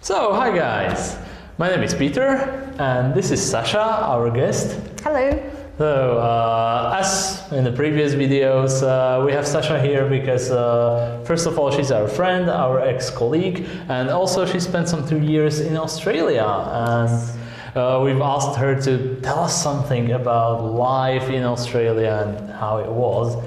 So, hi guys! My name is Peter and this is Sasha, our guest. Hello. So, as in the previous videos, we have Sasha here because, first of all, she's our friend, our ex-colleague, and also she spent some 2 years in Australia. And we've asked her to tell us something about life in Australia and how it was.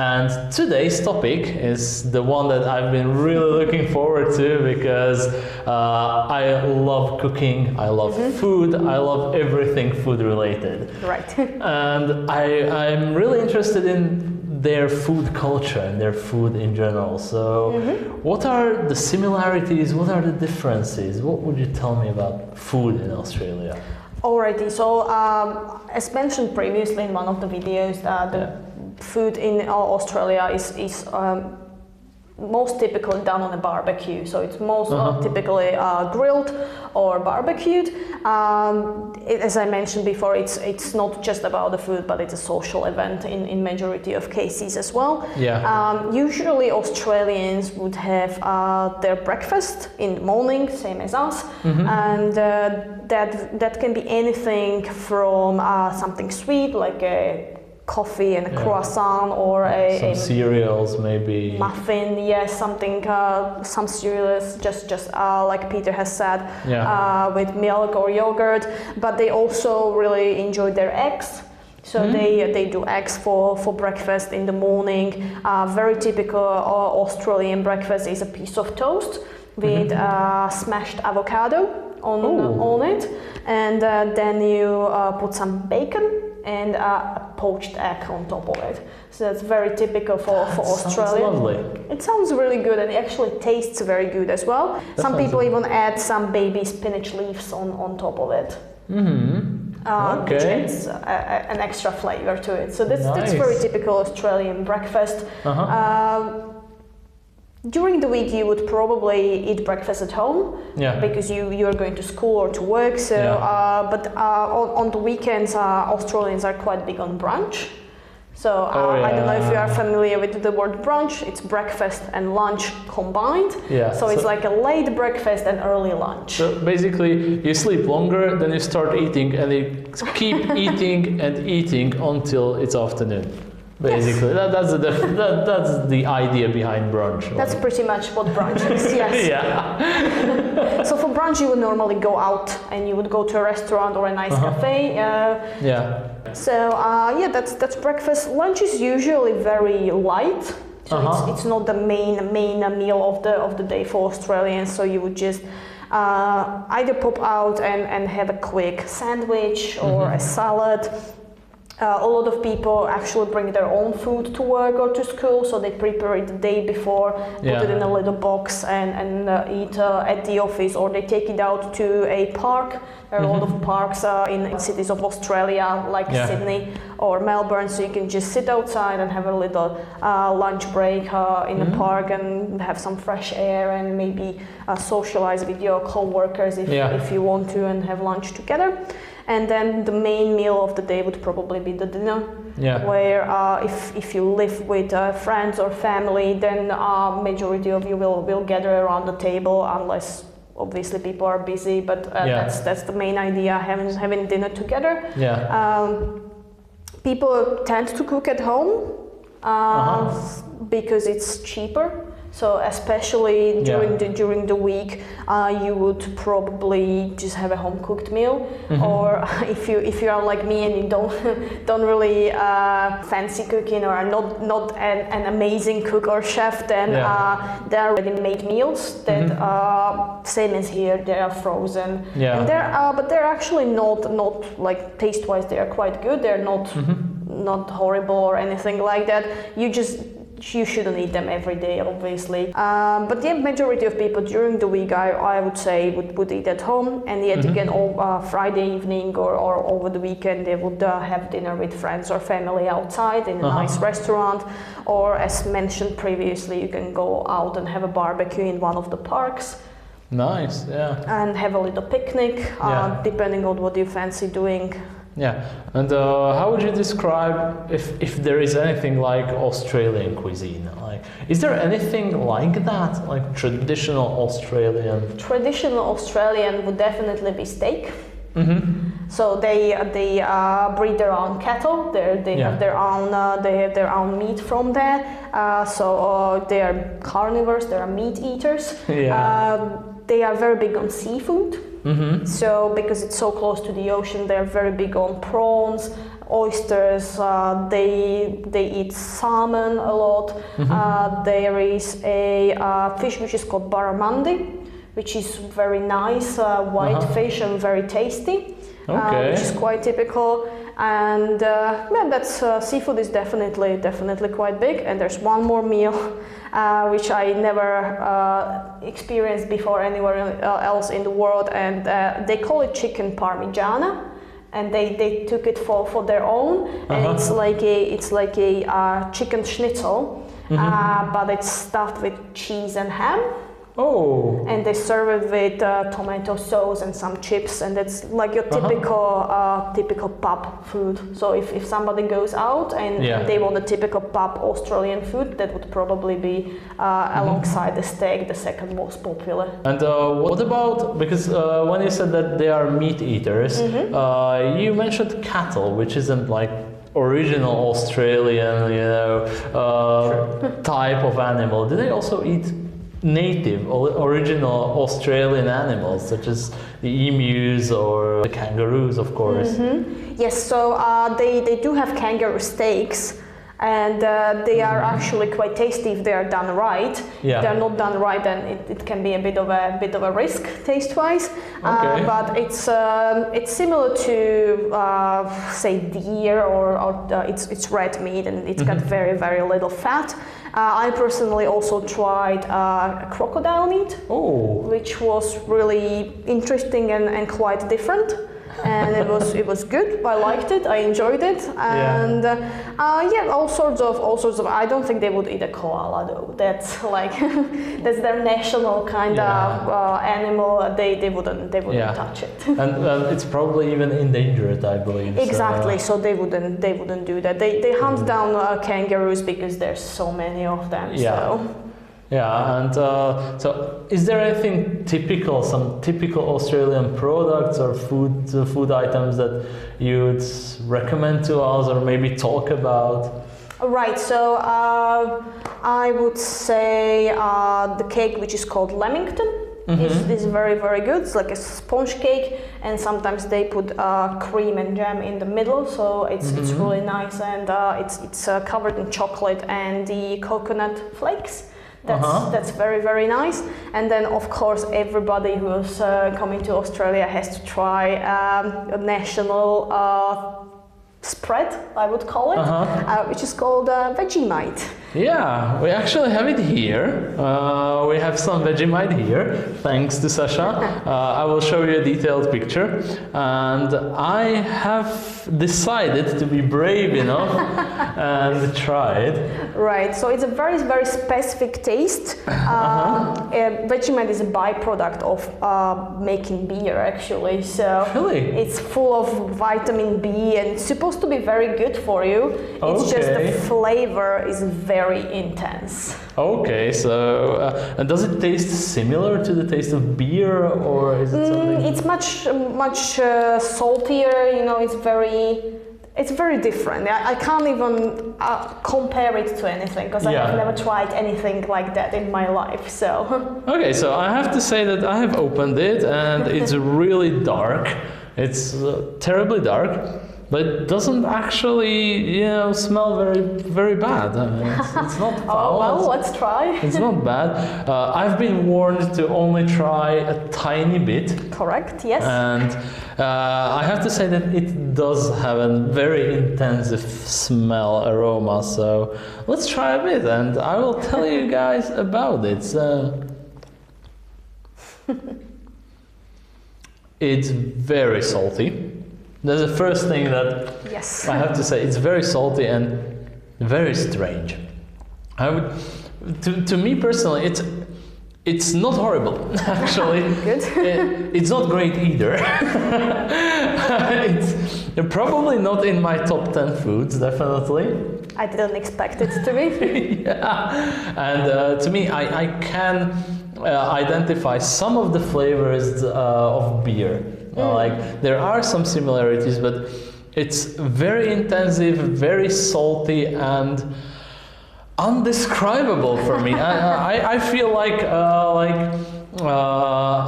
And today's topic is the one that I've been really looking forward to because I love cooking, I love food, I love everything food related. Right. And I'm really interested in their food culture and their food in general. So what are the similarities, what are the differences? What would you tell me about food in Australia? Alrighty, so as mentioned previously in one of the videos, food in Australia is most typically done on a barbecue, so it's most typically grilled or barbecued. As I mentioned before, it's not just about the food, but it's a social event in majority of cases as well. Yeah. Usually Australians would have their breakfast in the morning, same as us, and that can be anything from something sweet like a coffee and a croissant, or some cereals, maybe muffin, yes, something, some cereals, just like Peter has said, with milk or yogurt. But they also really enjoy their eggs, so they do eggs for breakfast in the morning. Very typical Australian breakfast is a piece of toast with smashed avocado on it, and then you put some bacon and a poached egg on top of it. So that's very typical for Australia. Sounds lovely. It sounds really good and it actually tastes very good as well. Some people even add some baby spinach leaves on top of it. Which adds an extra flavor to it. So that's very typical Australian breakfast. During the week you would probably eat breakfast at home because you're going to school or to work. So, but on the weekends Australians are quite big on brunch. So I don't know if you are familiar with the word brunch. It's breakfast and lunch combined. So it's like a late breakfast and early lunch. So basically you sleep longer, then you start eating and you keep eating and eating until it's afternoon. Basically, that's the idea behind brunch. That's pretty much what brunch is, yes. So for brunch you would normally go out and you would go to a restaurant or a nice cafe. So that's breakfast. Lunch is usually very light. So it's not the main meal of the day for Australians. So you would just either pop out and have a quick sandwich or a salad. A lot of people actually bring their own food to work or to school, so they prepare it the day before, put it in a little box and eat at the office, or they take it out to a park. There are a lot of parks in cities of Australia, like Sydney or Melbourne, so you can just sit outside and have a little lunch break in the park and have some fresh air and maybe socialize with your co-workers if you want to and have lunch together. And then the main meal of the day would probably be the dinner, where if you live with friends or family, then majority of you will gather around the table, unless obviously people are busy. But that's the main idea, having dinner together. People tend to cook at home because it's cheaper. So especially during the week, you would probably just have a home cooked meal, or if you are like me and you don't really fancy cooking or are not an amazing cook or chef, then there are ready made meals that same as here, they are frozen. And but they're actually not like taste wise they are quite good. They're not horrible or anything like that. You shouldn't eat them every day, obviously. But the majority of people during the week, I would say, would eat at home. And yet again, Friday evening or over the weekend, they would have dinner with friends or family outside in a nice restaurant. Or as mentioned previously, you can go out and have a barbecue in one of the parks. Nice, and have a little picnic, depending on what you fancy doing. And how would you describe if there is anything like Australian cuisine? Like like. Is there anything like that, like traditional Australian? Traditional Australian would definitely be steak. Mm-hmm. So they breed their own cattle. They have their own meat from there. So they are carnivores. They are meat eaters. Yeah. They are very big on seafood. Mm-hmm. So because it's so close to the ocean, they are very big on prawns, oysters. They eat salmon a lot. Mm-hmm. There is a fish which is called barramundi, which is very nice white fish and very tasty, which is quite typical. And that's seafood is definitely quite big. And there's one more meal which I never experienced before anywhere else in the world, and they call it chicken parmigiana. And they took it for their own, and it's like a chicken schnitzel, but it's stuffed with cheese and ham. Oh. And they serve it with tomato sauce and some chips, and it's like your typical pub food. So if somebody goes out and they want a typical pub Australian food, that would probably be alongside the steak, the second most popular. And what about, because when you said that they are meat eaters, you mentioned cattle, which isn't like original Australian, type of animal. Do they also eat native or original Australian animals, such as the emus or the kangaroos, of course? Yes, so they do have kangaroo steaks, and they are actually quite tasty if they are done right. If they're not done right, then it can be a bit of a risk taste-wise. But it's similar to say deer or it's red meat, and it's got very, very little fat. I personally also tried crocodile meat, which was really interesting and quite different. And it was good. I liked it. I enjoyed it. And all sorts of. I don't think they would eat a koala though. That's like that's their national kind of animal. They wouldn't touch it. And it's probably even endangered, I believe. Exactly. So they wouldn't do that. They hunt down kangaroos because there's so many of them. So. Yeah, and so is there anything typical, some typical Australian products or food items that you'd recommend to us or maybe talk about? Right, so I would say the cake which is called Leamington is very, very good. It's like a sponge cake, and sometimes they put cream and jam in the middle, so it's really nice, and it's covered in chocolate and the coconut flakes. That's very, very nice. And then, of course, everybody who's coming to Australia has to try a national spread, I would call it, which is called Vegemite. Yeah, we actually have it here. We have some Vegemite here, thanks to Sasha. I will show you a detailed picture. And I have decided to be brave enough and try it. Right, so it's a very, very specific taste. Vegemite is a byproduct of making beer, actually. So it's full of vitamin B, and it's supposed to be very good for you. It's just the flavor is very intense. Okay, so and does it taste similar to the taste of beer, or is it something? It's much saltier. It's very different. I can't even compare it to anything because I have never tried anything like that in my life. So. Okay, so I have to say that I have opened it and it's really dark. It's terribly dark. But it doesn't actually, smell very, very bad. I mean, it's not foul. Oh, well, let's try. It's not bad. I've been warned to only try a tiny bit. Correct, yes. And I have to say that it does have a very intensive smell, aroma. So let's try a bit, and I will tell you guys about it. So it's very salty. That's the first thing that I have to say. It's very salty and very strange. To me personally, it's not horrible, actually. Good. It's not great either. It's probably not in my top 10 foods, definitely. I didn't expect it to be. Yeah, and to me, I can identify some of the flavors of beer. Like there are some similarities, but it's very intensive, very salty, and undescribable for me. I feel like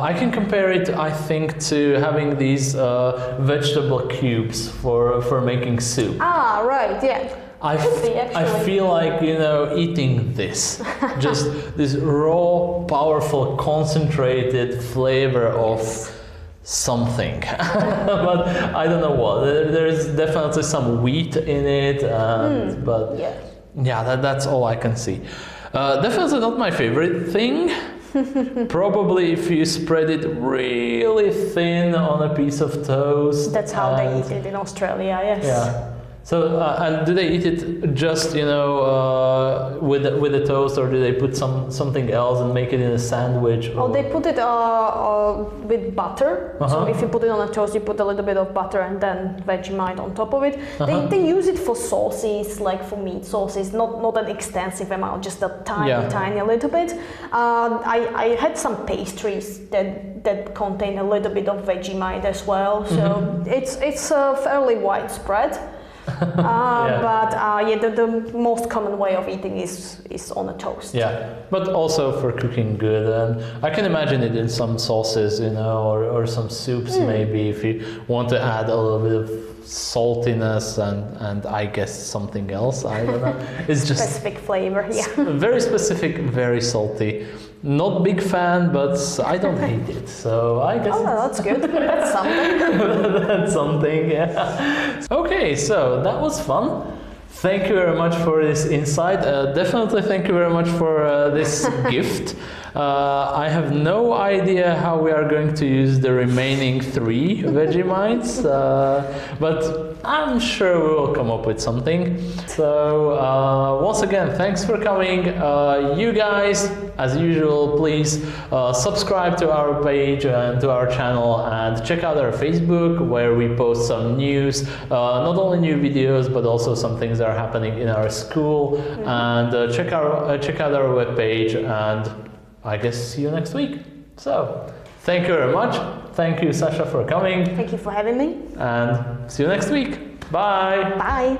I can compare it, I think, to having these vegetable cubes for making soup. Ah, right, yeah. I feel like, you know, eating this. Just this raw, powerful, concentrated flavor of something. But I don't know what. There's definitely some wheat in it, but yeah, that's all I can see. Definitely not my favorite thing. Probably if you spread it really thin on a piece of toast. That's how they eat it in Australia, yes. Yeah. So, and do they eat it just, you know, with the toast, or do they put something else and make it in a sandwich? Oh, they put it with butter. So if you put it on a toast, you put a little bit of butter and then Vegemite on top of it. They use it for sauces, like for meat sauces, not an extensive amount, just a tiny little bit. I had some pastries that contain a little bit of Vegemite as well. So it's fairly widespread. But the most common way of eating is on a toast. Yeah, but also for cooking good, and I can imagine it in some sauces, you know, or some soups maybe, if you want to add a little bit of saltiness and I guess something else. I don't know. It's just specific flavor. Yeah. Very specific, very salty. Not big fan, but I don't hate it. So I guess. Oh, that's good. That's something. That's something. Yeah. Okay, so that was fun. Thank you very much for this insight. Definitely thank you very much for this gift. I have no idea how we are going to use the remaining 3 Vegemites, but I'm sure we will come up with something. So once again, thanks for coming. You guys, as usual, please subscribe to our page and to our channel, and check out our Facebook, where we post some news, not only new videos, but also some things that are happening in our school. And check out our webpage, and I guess see you next week. So, thank you very much. Thank you, Sasha, for coming. Thank you for having me. And see you next week. Bye. Bye.